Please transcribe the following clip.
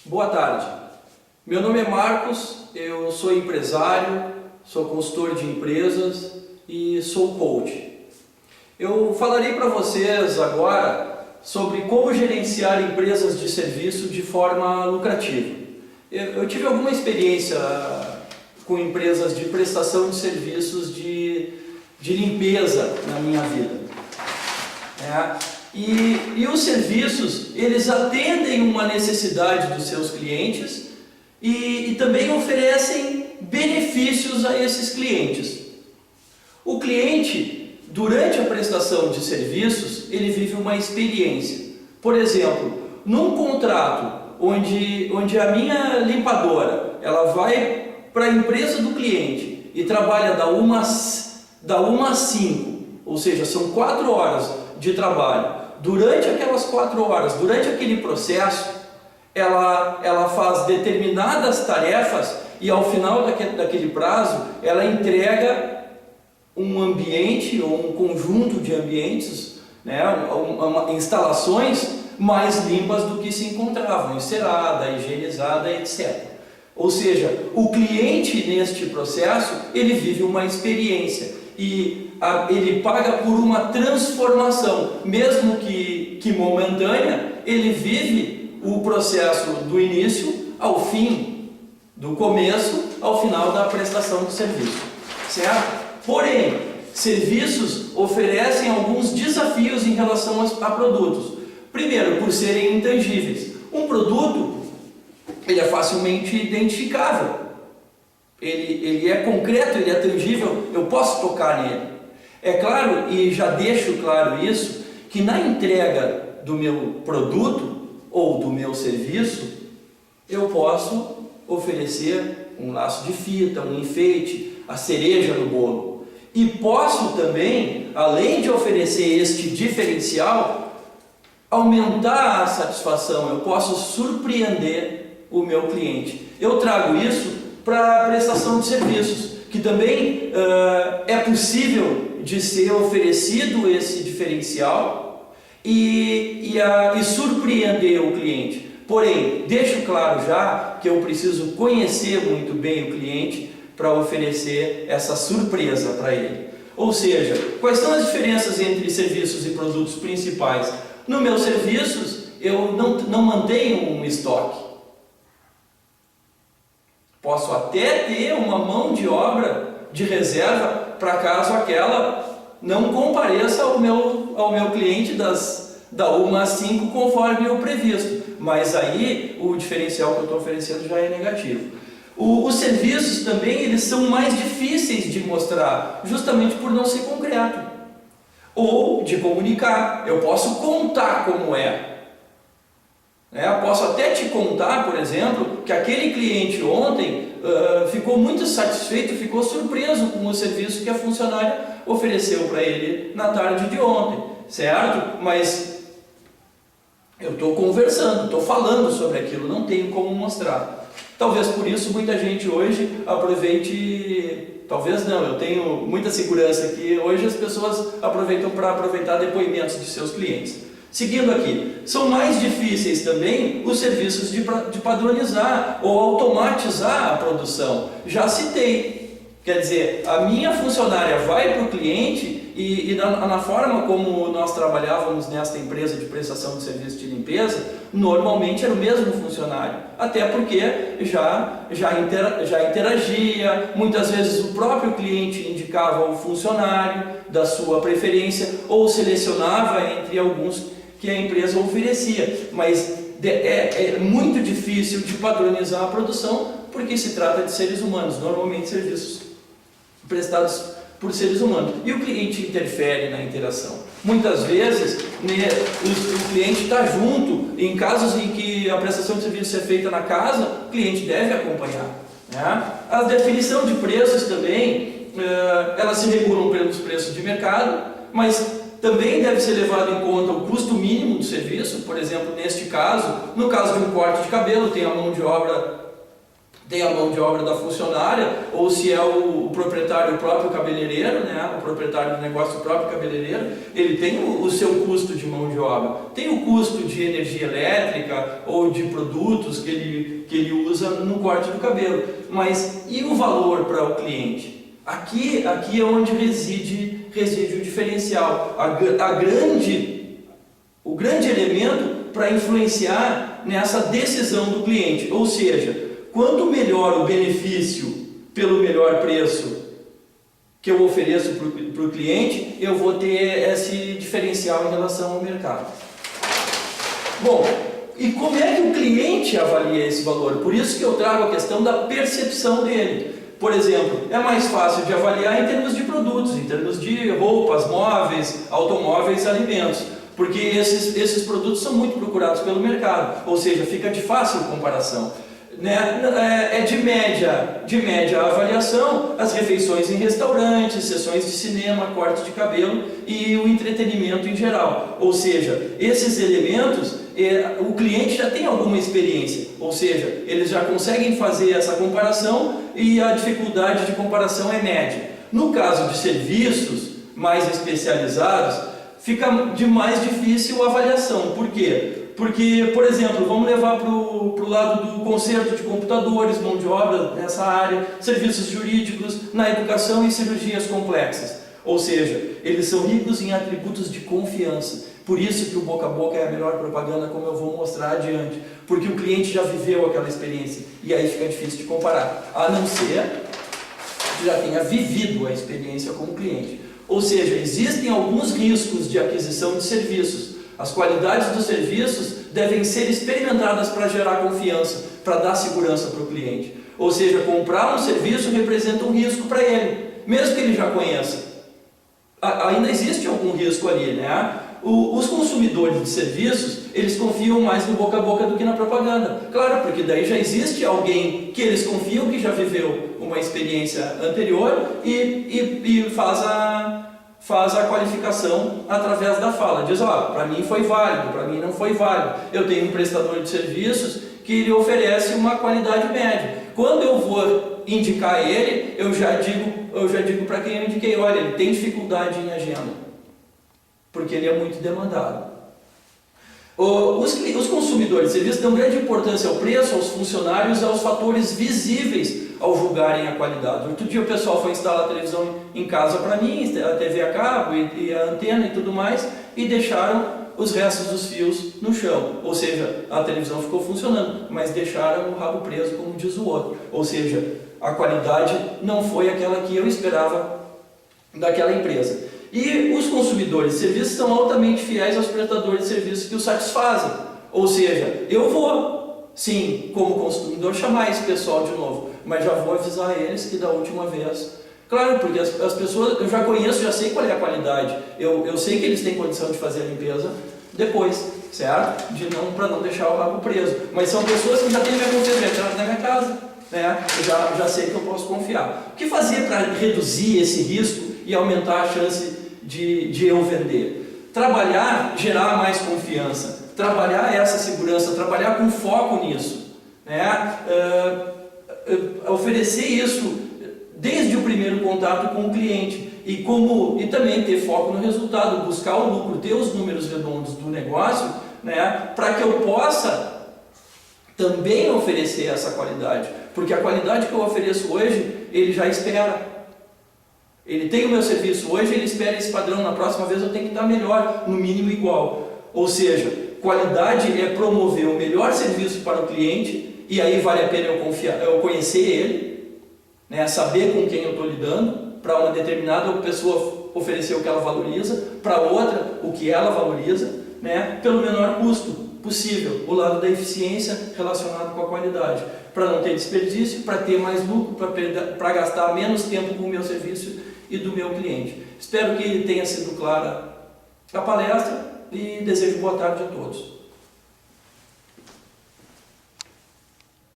Boa tarde, meu nome é Marcos, eu sou empresário, sou consultor de empresas e sou coach. Eu falarei para vocês agora sobre como gerenciar empresas de serviço de forma lucrativa. Eu tive alguma experiência com empresas de prestação de serviços de limpeza na minha vida. E os serviços, eles atendem uma necessidade dos seus clientes e também oferecem benefícios a esses clientes. O cliente, durante a prestação de serviços, ele vive uma experiência. Por exemplo, num contrato onde a minha limpadora ela vai para a empresa do cliente e trabalha da 1 às 5, ou seja, são 4 horas de trabalho. Durante aquelas 4 horas, durante aquele processo, ela faz determinadas tarefas e ao final daquele prazo, ela entrega um ambiente ou um conjunto de ambientes, instalações mais limpas do que se encontravam, encerada, higienizada, etc. Ou seja, o cliente neste processo, ele vive uma experiência e ele paga por uma transformação, mesmo que momentânea, ele vive o processo do início ao fim, do começo ao final da prestação do serviço, certo? Porém, serviços oferecem alguns desafios em relação a produtos. Primeiro, por serem intangíveis. Um produto, ele é facilmente identificável, ele é concreto, ele é tangível, eu posso tocar nele. É claro, e já deixo claro isso, que na entrega do meu produto ou do meu serviço, eu posso oferecer um laço de fita, um enfeite, a cereja no bolo. E posso também, além de oferecer este diferencial, aumentar a satisfação, eu posso surpreender o meu cliente. Eu trago isso para a prestação de serviços, que também é possível de ser oferecido esse diferencial e surpreender o cliente. Porém, deixo claro já que eu preciso conhecer muito bem o cliente para oferecer essa surpresa para ele. Ou seja, quais são as diferenças entre serviços e produtos principais? No meus serviços, eu não mantenho um estoque. Posso até ter uma mão de obra de reserva para caso aquela não compareça ao meu cliente da 1 às 5 conforme o previsto. Mas aí o diferencial que eu estou oferecendo já é negativo. Os serviços também eles são mais difíceis de mostrar, justamente por não ser concreto. Ou de comunicar. Eu posso contar como é. Eu posso até te contar, por exemplo, que aquele cliente ontem ficou muito satisfeito, ficou surpreso com o serviço que a funcionária ofereceu para ele na tarde de ontem, certo? Mas eu estou conversando, estou falando sobre aquilo, não tenho como mostrar. Talvez por isso muita gente hoje aproveite, talvez não, eu tenho muita segurança que hoje as pessoas aproveitam para aproveitar depoimentos de seus clientes. Seguindo aqui, são mais difíceis também os serviços de padronizar ou automatizar a produção. Já citei, quer dizer, a minha funcionária vai para o cliente e na forma como nós trabalhávamos nesta empresa de prestação de serviço de limpeza, normalmente era o mesmo funcionário, até porque já interagia, muitas vezes o próprio cliente indicava o funcionário da sua preferência ou selecionava entre alguns que a empresa oferecia, mas é muito difícil de padronizar a produção porque se trata de seres humanos, normalmente serviços prestados por seres humanos, e o cliente interfere na interação. Muitas vezes o cliente está junto, em casos em que a prestação de serviço é feita na casa, o cliente deve acompanhar. A definição de preços também, elas se regulam pelos preços de mercado, mas também deve ser levado em conta o custo mínimo do serviço. Por exemplo, neste caso, no caso de um corte de cabelo, tem a mão de obra tem a mão de obra da funcionária, ou se é o proprietário, o próprio cabeleireiro, né? O proprietário do negócio, o próprio cabeleireiro, ele tem o seu custo de mão de obra, tem o custo de energia elétrica ou de produtos que ele usa no corte do cabelo, mas e o valor para o cliente? Aqui é onde reside o diferencial, o grande elemento para influenciar nessa decisão do cliente, ou seja, quanto melhor o benefício pelo melhor preço que eu ofereço para o cliente, eu vou ter esse diferencial em relação ao mercado. Bom, e como é que o cliente avalia esse valor? Por isso que eu trago a questão da percepção dele. Por exemplo, é mais fácil de avaliar em termos de produtos, em termos de roupas, móveis, automóveis, alimentos, porque esses produtos são muito procurados pelo mercado, ou seja, fica de fácil comparação. É de média a avaliação, as refeições em restaurantes, sessões de cinema, corte de cabelo e o entretenimento em geral. Ou seja, esses elementos, o cliente já tem alguma experiência, ou seja, eles já conseguem fazer essa comparação e a dificuldade de comparação é média. No caso de serviços mais especializados, fica de mais difícil a avaliação. Por quê? Porque, por exemplo, vamos levar para o lado do conserto de computadores, mão de obra nessa área, serviços jurídicos, na educação e cirurgias complexas. Ou seja, eles são ricos em atributos de confiança. Por isso que o boca a boca é a melhor propaganda, como eu vou mostrar adiante. Porque o cliente já viveu aquela experiência e aí fica difícil de comparar, a não ser que já tenha vivido a experiência como cliente. Ou seja, existem alguns riscos de aquisição de serviços. As qualidades dos serviços devem ser experimentadas para gerar confiança, para dar segurança para o cliente. Ou seja, comprar um serviço representa um risco para ele, mesmo que ele já conheça. Ainda existe algum risco ali, né? Os consumidores de serviços, eles confiam mais no boca a boca do que na propaganda. Claro, porque daí já existe alguém que eles confiam, que já viveu uma experiência anterior e faz a qualificação através da fala. Diz, para mim foi válido, para mim não foi válido. Eu tenho um prestador de serviços que ele oferece uma qualidade média. Quando eu vou indicar ele, eu já digo para quem eu indiquei, olha, ele tem dificuldade em agenda, porque ele é muito demandado. Os consumidores de serviços dão grande importância ao preço, aos funcionários, aos fatores visíveis ao julgarem a qualidade. Outro dia o pessoal foi instalar a televisão em casa para mim, a TV a cabo e a antena e tudo mais, e deixaram os restos dos fios no chão. Ou seja, a televisão ficou funcionando, mas deixaram o rabo preso, como diz o outro. Ou seja, a qualidade não foi aquela que eu esperava daquela empresa. E os consumidores de serviços são altamente fiéis aos prestadores de serviços que os satisfazem. Ou seja, eu vou, sim, como consumidor, chamar esse pessoal de novo, mas já vou avisar eles que da última vez... Claro, porque as pessoas, eu já conheço, já sei qual é a qualidade, eu sei que eles têm condição de fazer a limpeza depois, certo? Para não deixar o rabo preso. Mas são pessoas que já têm minha confiança na minha casa, né? Eu já sei que eu posso confiar. O que fazer para reduzir esse risco e aumentar a chance de eu vender? Trabalhar, gerar mais confiança, trabalhar essa segurança, trabalhar com foco nisso, né? Oferecer isso desde o primeiro contato com o cliente e também ter foco no resultado, buscar o lucro, ter os números redondos do negócio, né, para que eu possa também oferecer essa qualidade, porque a qualidade que eu ofereço hoje, ele já espera. Ele tem o meu serviço hoje, ele espera esse padrão, na próxima vez eu tenho que dar melhor, no mínimo igual. Ou seja, qualidade é promover o melhor serviço para o cliente, e aí vale a pena eu conhecer ele, né, saber com quem eu estou lidando, para uma determinada pessoa oferecer o que ela valoriza, para outra o que ela valoriza, né, pelo menor custo possível, o lado da eficiência relacionado com a qualidade, para não ter desperdício, para ter mais lucro, para gastar menos tempo com o meu serviço e do meu cliente. Espero que tenha sido clara a palestra e desejo boa tarde a todos.